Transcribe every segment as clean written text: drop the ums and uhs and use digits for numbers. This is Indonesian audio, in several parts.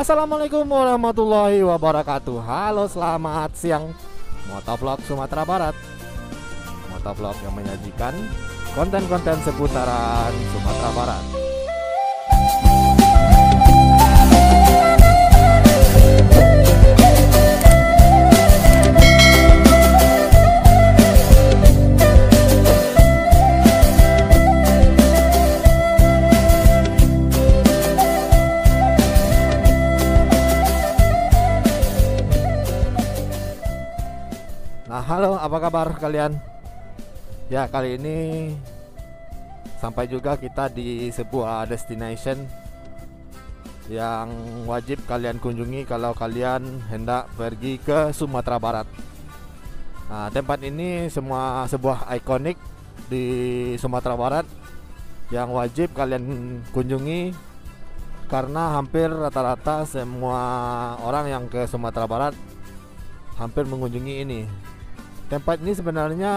Assalamualaikum warahmatullahi wabarakatuh. Halo, selamat siang. Motovlog Sumatera Barat. Motovlog yang menyajikan konten-konten seputaran Sumatera Barat. Nah, halo, apa kabar kalian? Ya, kali ini sampai juga kita di sebuah destination yang wajib kalian kunjungi kalau kalian hendak pergi ke Sumatera Barat. Nah, tempat ini sebuah ikonik di Sumatera Barat yang wajib kalian kunjungi karena hampir rata-rata semua orang yang ke Sumatera Barat hampir mengunjungi ini. Tempat ini sebenarnya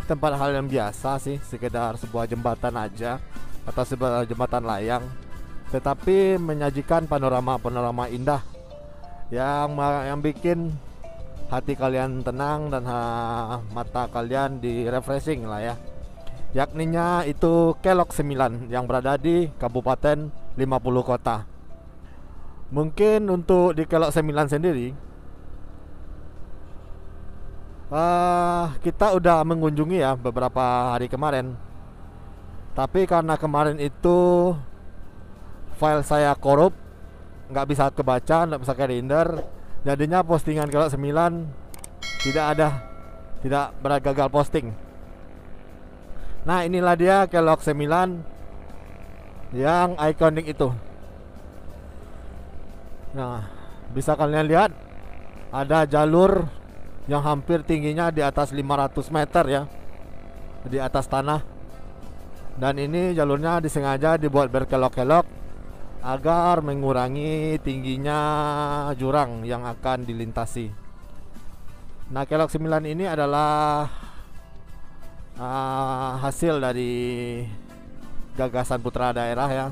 tempat hal yang biasa sih, sekedar sebuah jembatan aja atau sebuah jembatan layang, tetapi menyajikan panorama-panorama indah yang bikin hati kalian tenang dan mata kalian di refreshing lah ya. Yakninya itu Kelok 9 yang berada di Kabupaten 50 Kota. Mungkin untuk di Kelok 9 sendiri kita udah mengunjungi ya beberapa hari kemarin. Tapi karena kemarin itu file saya korup, nggak bisa kebaca, nggak bisa ke render, jadinya postingan Kelok 9 tidak gagal posting. Nah, inilah dia Kelok 9 yang ikonik itu. Nah, bisa kalian lihat ada jalur yang hampir tingginya di atas 500 meter ya, di atas tanah. Dan ini jalurnya disengaja dibuat berkelok-kelok agar mengurangi tingginya jurang yang akan dilintasi. Nah, Kelok 9 ini adalah hasil dari gagasan putra daerah ya,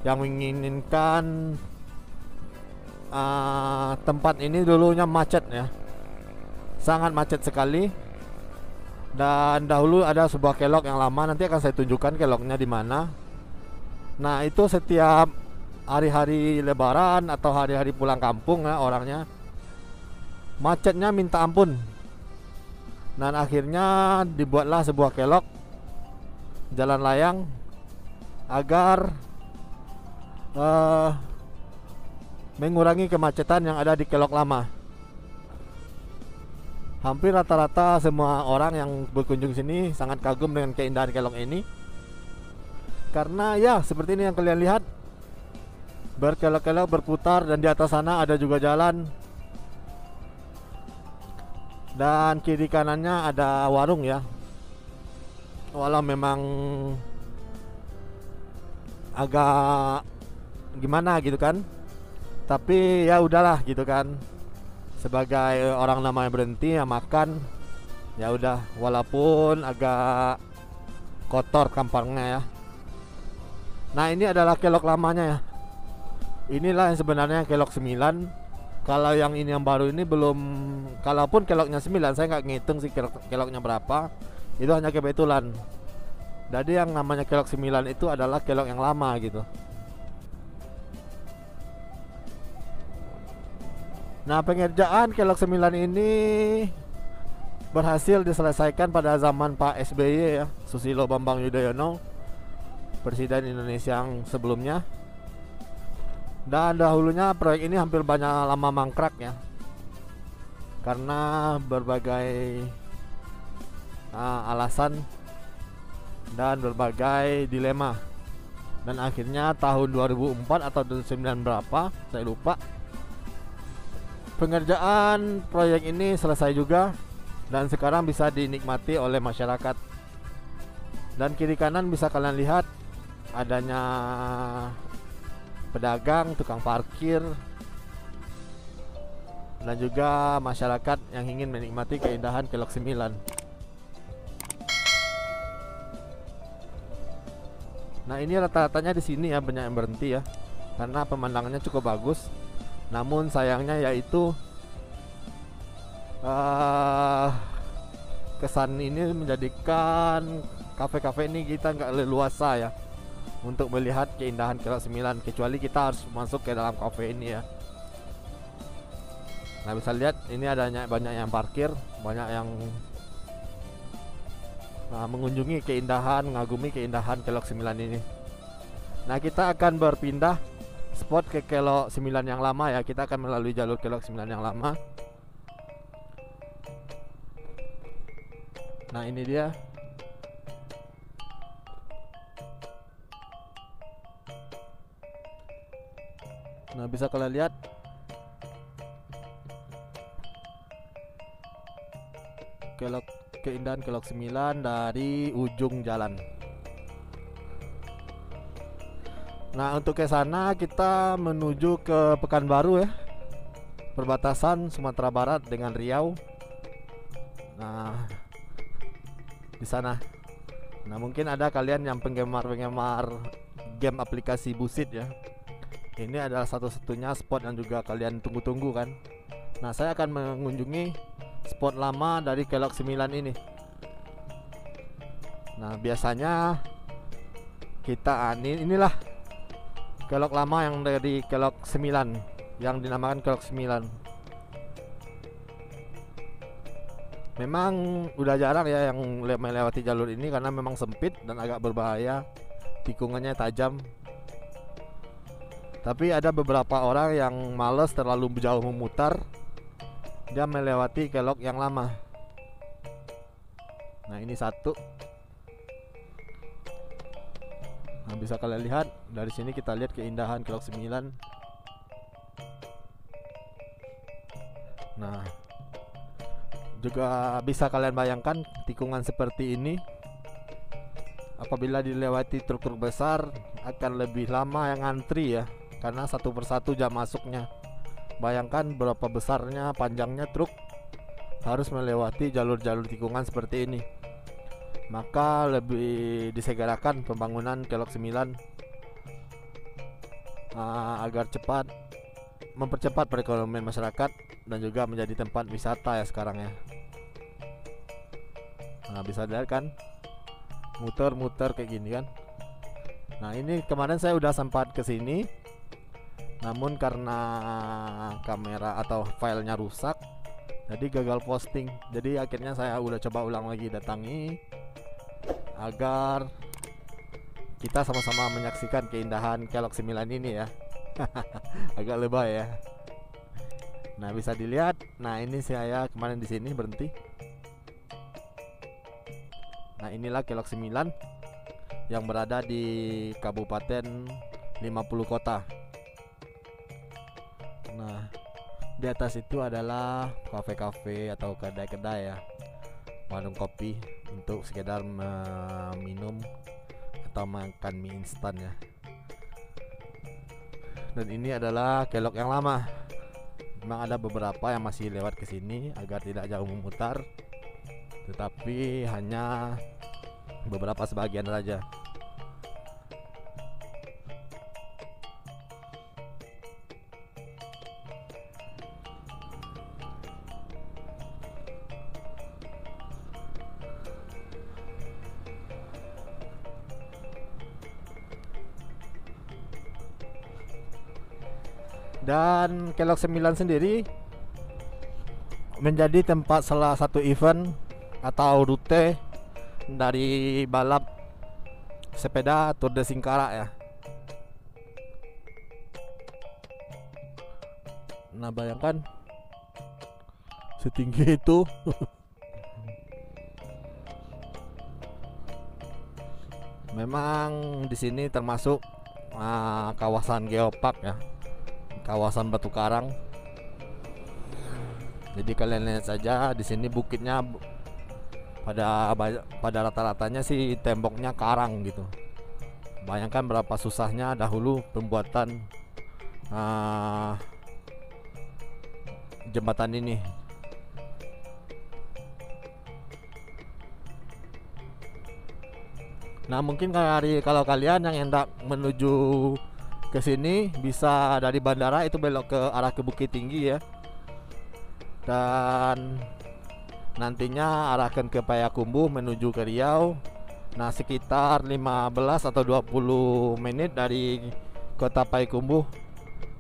yang menginginkan tempat ini dulunya macet ya, sangat macet sekali. Dan dahulu ada sebuah kelok yang lama, nanti akan saya tunjukkan keloknya di mana. Nah, itu setiap hari-hari lebaran atau hari-hari pulang kampung ya, orangnya macetnya minta ampun. Dan akhirnya dibuatlah sebuah kelok jalan layang agar mengurangi kemacetan yang ada di kelok lama. Hampir rata-rata semua orang yang berkunjung sini sangat kagum dengan keindahan kelok ini. Karena ya seperti ini yang kalian lihat, berkelok-kelok berputar, dan di atas sana ada juga jalan. Dan kiri kanannya ada warung ya. Walau memang agak gimana gitu kan, tapi ya udahlah gitu kan. Sebagai orang namanya berhenti ya makan, ya udah, walaupun agak kotor kampangnya ya. Nah, ini adalah kelok lamanya ya. Inilah yang sebenarnya Kelok 9. Kalau yang ini yang baru ini belum, kalaupun keloknya 9, saya nggak ngitung sih keloknya berapa. Itu hanya kebetulan. Jadi yang namanya Kelok 9 itu adalah kelok yang lama gitu. Nah, pengerjaan Kelok 9 ini berhasil diselesaikan pada zaman Pak SBY ya, Susilo Bambang Yudhoyono, Presiden Indonesia yang sebelumnya. Dan dahulunya proyek ini hampir banyak lama mangkrak ya, karena berbagai alasan dan berbagai dilema. Dan akhirnya tahun 2004 atau 2009 berapa, saya lupa, pengerjaan proyek ini selesai juga dan sekarang bisa dinikmati oleh masyarakat. Dan kiri kanan bisa kalian lihat adanya pedagang, tukang parkir, dan juga masyarakat yang ingin menikmati keindahan Kelok 9. Nah, ini rata-ratanya di sini ya banyak yang berhenti ya, karena pemandangannya cukup bagus. Namun sayangnya yaitu kesan ini menjadikan kafe-kafe ini kita nggak leluasa ya untuk melihat keindahan Kelok 9, kecuali kita harus masuk ke dalam kafe ini ya. Nah, bisa lihat ini adanya banyak yang parkir, banyak yang mengunjungi keindahan, mengagumi keindahan Kelok 9 ini. Nah, kita akan berpindah spot ke Kelok 9 yang lama ya. Kita akan melalui jalur Kelok 9 yang lama. Nah, ini dia. Nah, bisa kalian lihat keindahan Kelok 9 dari ujung jalan. Nah, untuk ke sana kita menuju ke Pekanbaru ya, perbatasan Sumatera Barat dengan Riau. Nah, di sana. Nah, mungkin ada kalian yang penggemar game aplikasi Busit ya. Ini adalah satu-satunya spot yang juga kalian tunggu-tunggu kan. Nah, saya akan mengunjungi spot lama dari Kelok 9 ini. Nah, biasanya kita inilah Kelok lama yang dari Kelok 9 yang dinamakan Kelok 9. Memang udah jarang ya yang melewati jalur ini karena memang sempit dan agak berbahaya, tikungannya tajam. Tapi ada beberapa orang yang males terlalu jauh memutar, dia melewati Kelok yang lama. Nah, ini satu. Nah, bisa kalian lihat dari sini, kita lihat keindahan Kelok 9. Nah, juga bisa kalian bayangkan tikungan seperti ini apabila dilewati truk-truk besar akan lebih lama yang antri ya, karena satu persatu jam masuknya. Bayangkan berapa besarnya, panjangnya truk harus melewati jalur-jalur tikungan seperti ini. Maka lebih disegerakan pembangunan Kelok 9 agar cepat mempercepat perekonomian masyarakat dan juga menjadi tempat wisata ya sekarang ya. Nah, bisa lihat kan, muter-muter kayak gini kan. Nah, ini kemarin saya udah sempat ke sini, namun karena kamera atau filenya rusak, jadi gagal posting. Jadi akhirnya saya udah coba ulang lagi datangi agar kita sama-sama menyaksikan keindahan Kelok 9 ini ya. Agak lebay ya. Nah, bisa dilihat. Nah, ini saya kemarin di sini berhenti. Nah, inilah Kelok 9 yang berada di Kabupaten 50 kota. Nah, di atas itu adalah kafe-kafe atau kedai-kedai ya, warung kopi untuk sekedar minum atau makan mie instan ya. Dan ini adalah Kelok yang lama. Memang ada beberapa yang masih lewat ke sini agar tidak jauh memutar, tetapi hanya beberapa sebagian saja. Dan Kelok 9 sendiri menjadi tempat salah satu event atau rute dari balap sepeda Tour de Singkarak ya. Nah, bayangkan setinggi itu. Memang di sini termasuk kawasan geopark ya, kawasan batu karang. Jadi kalian lihat saja di sini bukitnya pada rata-ratanya sih temboknya karang gitu. Bayangkan berapa susahnya dahulu pembuatan jembatan ini. Nah, mungkin kalau kalian yang hendak menuju ke sini, bisa dari bandara itu belok ke arah ke Bukit Tinggi ya. Dan nantinya arahkan ke Payakumbuh menuju ke Riau. Nah, sekitar 15 atau 20 menit dari kota Payakumbuh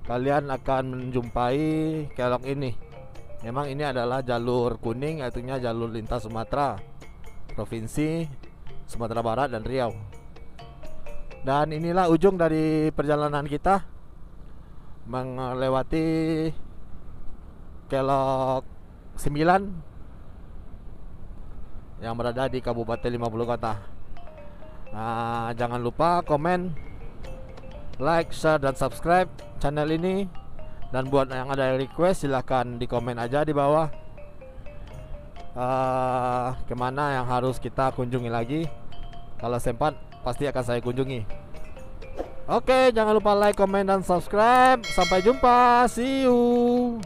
kalian akan menjumpai kelok ini. Memang ini adalah jalur kuning, artinya jalur lintas Sumatera, Provinsi Sumatera Barat dan Riau. Dan inilah ujung dari perjalanan kita melewati kelok 9 yang berada di Kabupaten 50 Kota. Nah, jangan lupa komen, like, share, dan subscribe channel ini. Dan buat yang ada request silahkan di komen aja di bawah, kemana yang harus kita kunjungi lagi. Kalau sempat pasti akan saya kunjungi. Oke, jangan lupa like, komen, dan subscribe. Sampai jumpa, see you.